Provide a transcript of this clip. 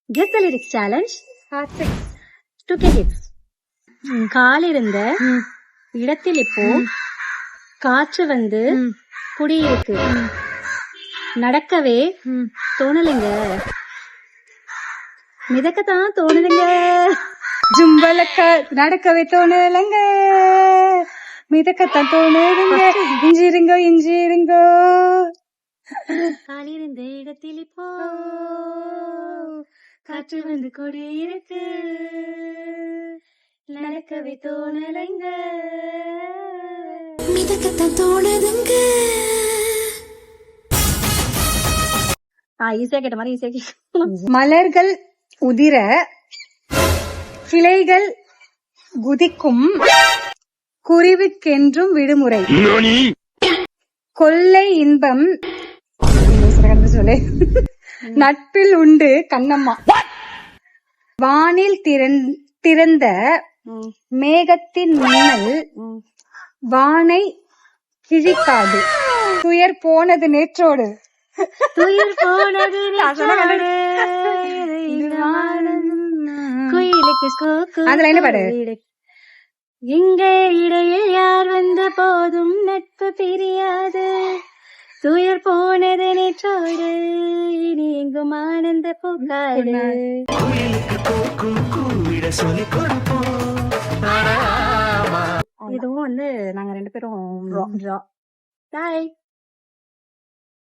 Get the lyrics challenge. Part 6. To get it. காலிருந்த இடத்தில் இப்போ காற்று வந்து குடியிருக்கு. நடக்கவே தோணலைங்க, மிதக்கத்தான் தோணுதுங்க. ஜும்பலக்க நடக்கவே தோணலைங்க, மிதக்கத்தான் தோணுதுங்க. இஞ்சிருங்கோ இஞ்சிருங்கோ. காலிருந்த இடத்தில் இப்போ காற்று வந்து குடியிருக்கு. நடக்கவே தோணலைங்க, மிதக்கத்தான் தோணுதுங்க. ஈஸியா கேட்ட மாதிரி ஈஸியா கேட்க. மலர்கள் உதிர கிளைகள் குதிக்கும், குருவிக்கென்றும் விடுமுறை. கொள்ளை இன்பம் சொல்லு நட்பில் உண்டு கண்ணம்மா. வானில் திறந்த மேகத்தின் மின்னல் வானை கிழிக்காது. துயர் போனது நேற்றோடு. துயர் போனது நேற்றோடு. குயிலுக்கு அதுல என்ன பாடு? இங்க இடையில் யார் வந்த போதும் நட்பு பிரியாது. துயர் போனது நேற்றோடு, இனி எங்கும் ஆனந்த பூக்காடு. இதுவும் வந்து நாங்க 2 பேரும்.